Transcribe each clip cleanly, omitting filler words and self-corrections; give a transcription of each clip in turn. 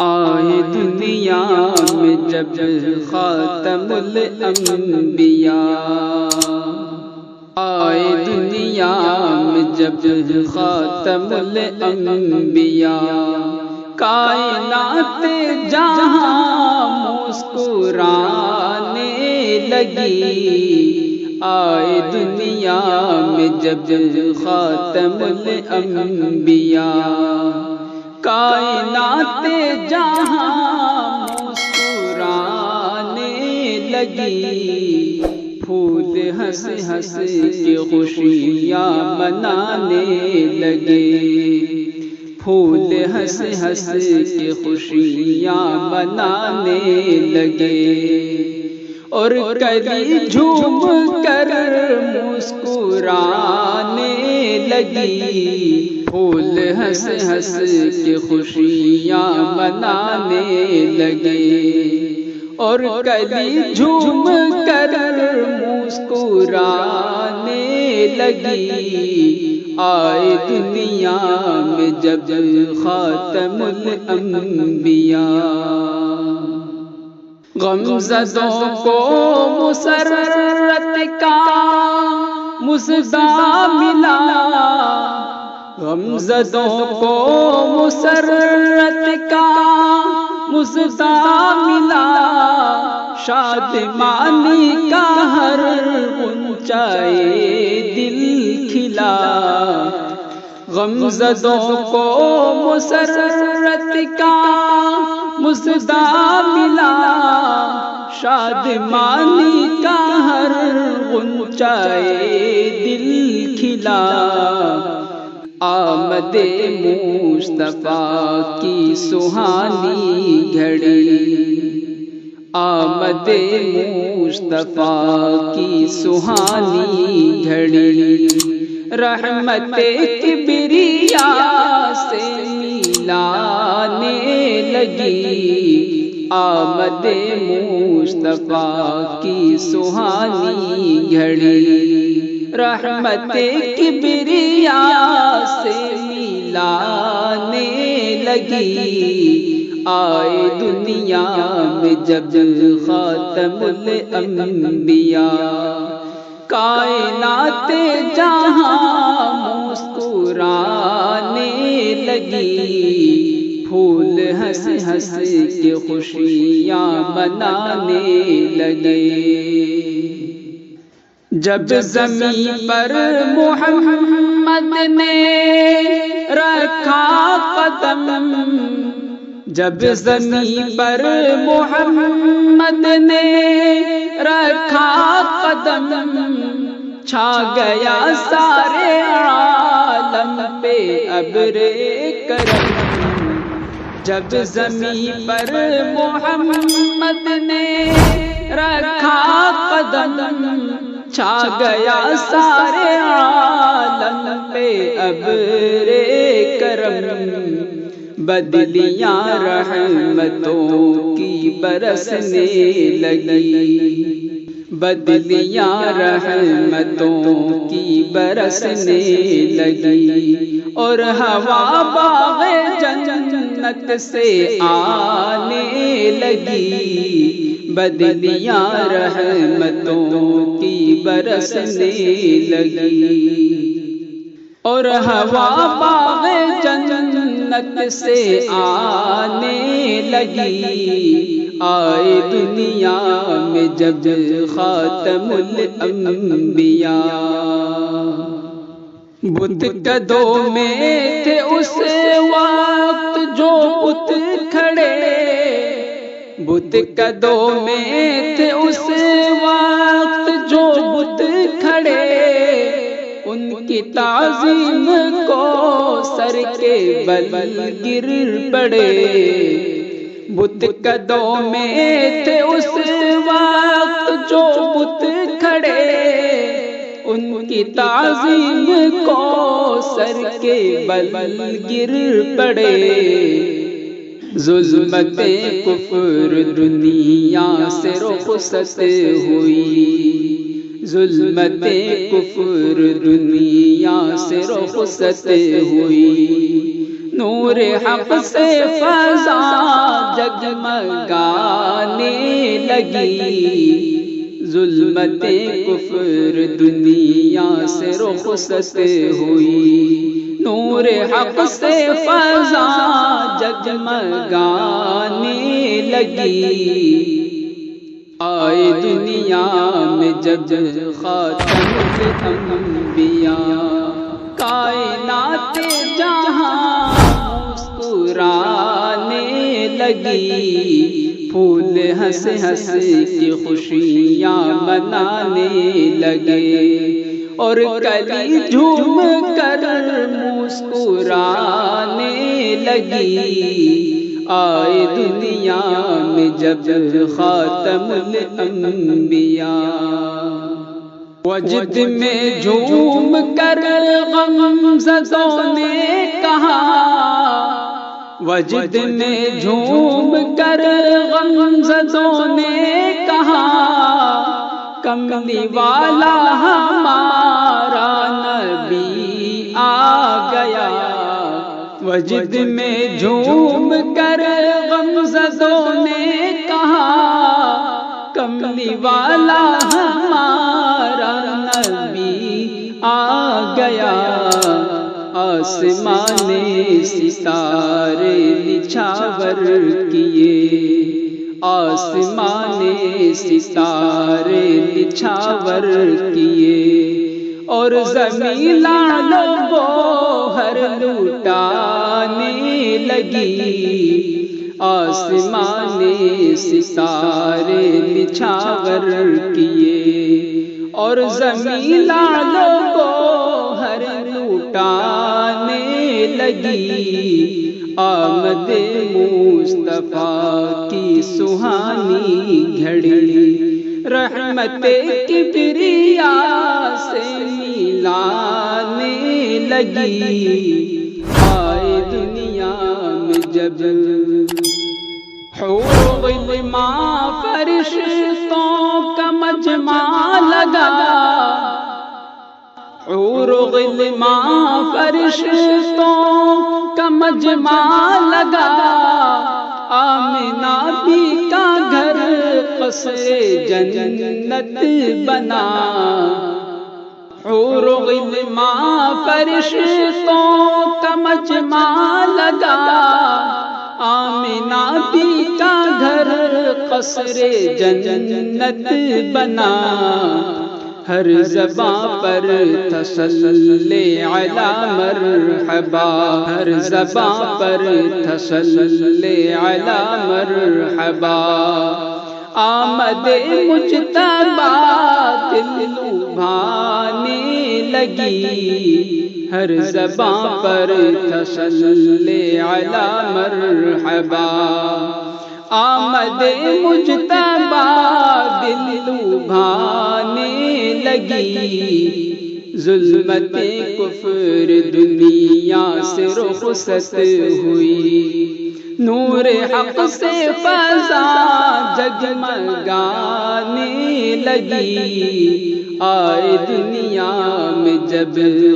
آئے دنیا میں جب خاتم الانبیاء، آئے دنیا میں جب خاتم الانبیاء، کائنات جہاں مسکرانے لگی۔ آئے دنیا میں جب خاتم الانبیاء، کائنات جہاں مسکرانے لگی۔ پھول ہنس ہنس کے خوشیاں منانے لگے، پھول ہنس ہنس کے خوشیاں منانے لگے، اور کلی جھوم کر مسکرانے لگی۔ پھول ہنس ہنس کے خوشیاں منانے لگے، اور کلی جھوم کر مسکرانے لگی۔ آئے دنیا میں جب خاتم الانبیاء، غمزدوں کو مسرت کا مژدہ ملا، غمزدوں کو مسرت کا مژدہ ملا، شادمانی کا ہر غنچۂ دل کھلا۔ غمزدوں کو مسرت کا مژدہ ملا، شادمانی کا ہر غنچۂ دل کھلا۔ آمد مصطفیٰ کی سہانی گھڑی، آمد مصطفیٰ کی سہانی گھڑی، رحمت کبریا سے ملانے لگی۔ آمد مصطفیٰ کی سہانی گھڑی، رحمت کبریا سے ملانے لگی۔ آئے دنیا میں جب خاتم الانبیاء، کائنات جہاں مسکرانے لگی۔ پھول ہنس ہنس کے خوشیاں منانے لگے۔ جب زمین پر محمد نے رکھا قدم، جب زمین پر محمد نے رکھا قدم، چھا گیا سارے عالم پہ ابر کرم۔ جب زمین پر محمد نے رکھا قدم، چھا گیا سارے عالم پہ ابر کرم۔ بدلیاں رحمتوں کی برسنے لگی، بدلیاں رحمتوں کی برسنے لگی، اور ہوا باغ جنت سے آنے لگی۔ بدلیاں رحمتوں کی برسنے لگی، اور ہوا باغ جنت سے آنے لگی۔ آئے دنیا میں جب خاتم الانبیاء، بت قدوں میں تھے اس وقت جو بت کھڑے، بت قدوں میں تھے اس وقت جو بت کھڑے، ان کی تعظیم کو سر کے بل گر پڑے۔ بت قدوں میں تھے اس وقت جو بت کھڑے، ان کی تعظیم کو سر کے بل گر پڑے۔ ظلمت کفر دنیا سے رخصت ہوئی، ظلمت کفر دنیا سے رخصت ہوئی، نور حق سے فضا جگمگانے لگی، ظلمت کفر دنیا سے رخصت ہوئی، نور حق سے فضا جگمگانے لگی۔ آئے دنیا میں جب خاتم الانبیاء، کائنات جہاں مسکرانے لگی، پھول ہنس ہنس کی خوشیاں منانے لگے، اور کلی جھوم کر مسکرانے لگی۔ آئے دنیا میں جب خاتم الانبیاء، وجد میں جھوم کر غمزدوں نے کہا، وجد میں جھوم کر غمزدوں نے کہا، کملی والا ہمارا نبی آ گیا۔ وجد میں جھوم کر غمزدوں نے کہا، کملی والا ہمارا نبی آ گیا۔ آسمان نے ستارے نچھاور کیے، آسمان نے ستارے نچھاور کیے، اور زمین لعل گوہر لوٹانے لگی۔ آسمان نے ستارے نچھاور کیے، اور زمین لعل گوہر لوٹانے لگی۔ آمد مصطفیٰ کی سہانی گھڑی، رحمت کبریا سے ملانے لگی۔ آئے دنیا میں جب حور غلمان فرشتوں کا مجمع لگا، حور غلمان فرشتوں کا مجمع لگا، آمنہ بی کا گھر قصر جنت بنا۔ حور غلمان فرشتوں کا مجمع لگا، آمنہ بی کا گھر قصر جنت بنا۔ ہر زباں پر تسلی علی مرحبا، ہر زباں پر تسلی علی مرحبا۔ آمد مجتبی دل لبھانے لگی، ہر زباں پر تسلی علی مرحبا۔ آمد مجتبی دل لبھانے لگی، ظلمت کفر دنیا سے رخصت ہوئی، نور حق سے فضا جگمگانے لگی۔ آئے دنیا میں جب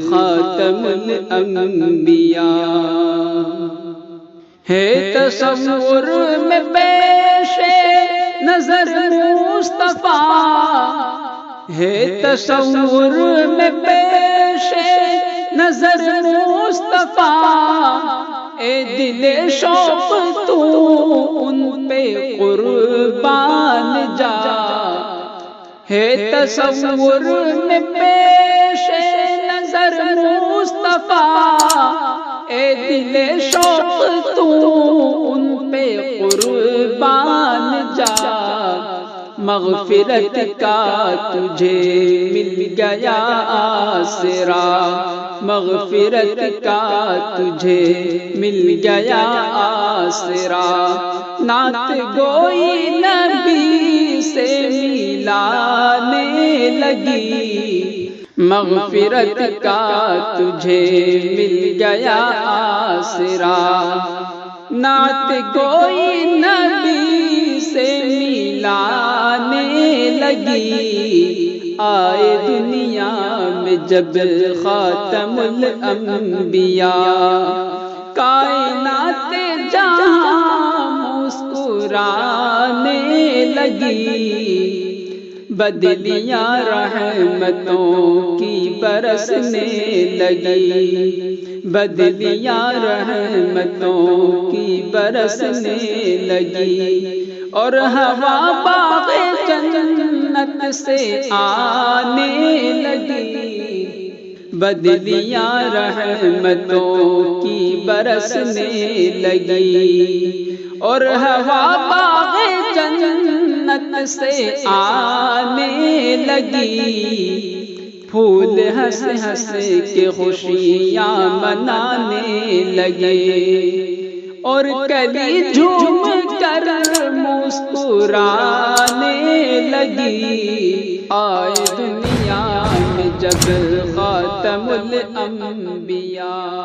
خاتم الانبیاء، ہے تصور میں پیش نظر مصطفیٰ، ہے تصور میں پیش نظر مصطفیٰ، اے دل شوق تو ان پہ قربان جا۔ ہے تصور میں پیش نظر مصطفیٰ، اے دل شوق تو ان پہ قربان جا۔ مغفرت کا تجھے مل گیا آسرا، مغفرت کا تجھے مل گیا آسرا۔ نعت گوئی نبی سے ملانے لگی، مغفرت کا تجھے مل گیا آسرا۔ نعت گوئی نبی سے ملانے لگی، آئے دنیا میں جب خاتم الانبیاء، کائنات جہاں مسکرانے لگی، بدلیاں رحمتوں کی برسنے لگی، بدلیاں رحمتوں کی برسنے لگی، اور ہوا باغ جنت سے آنے لگی، بدلیاں رحمتوں کی برسنے لگی، اور ہوا باغ جنت سے آنے لگی، پھول ہنس ہنس کے خوشیاں منانے لگے، اور کلی جھوم کر مسکرانے لگی، آئے دنیا میں جب خاتم الانبیاء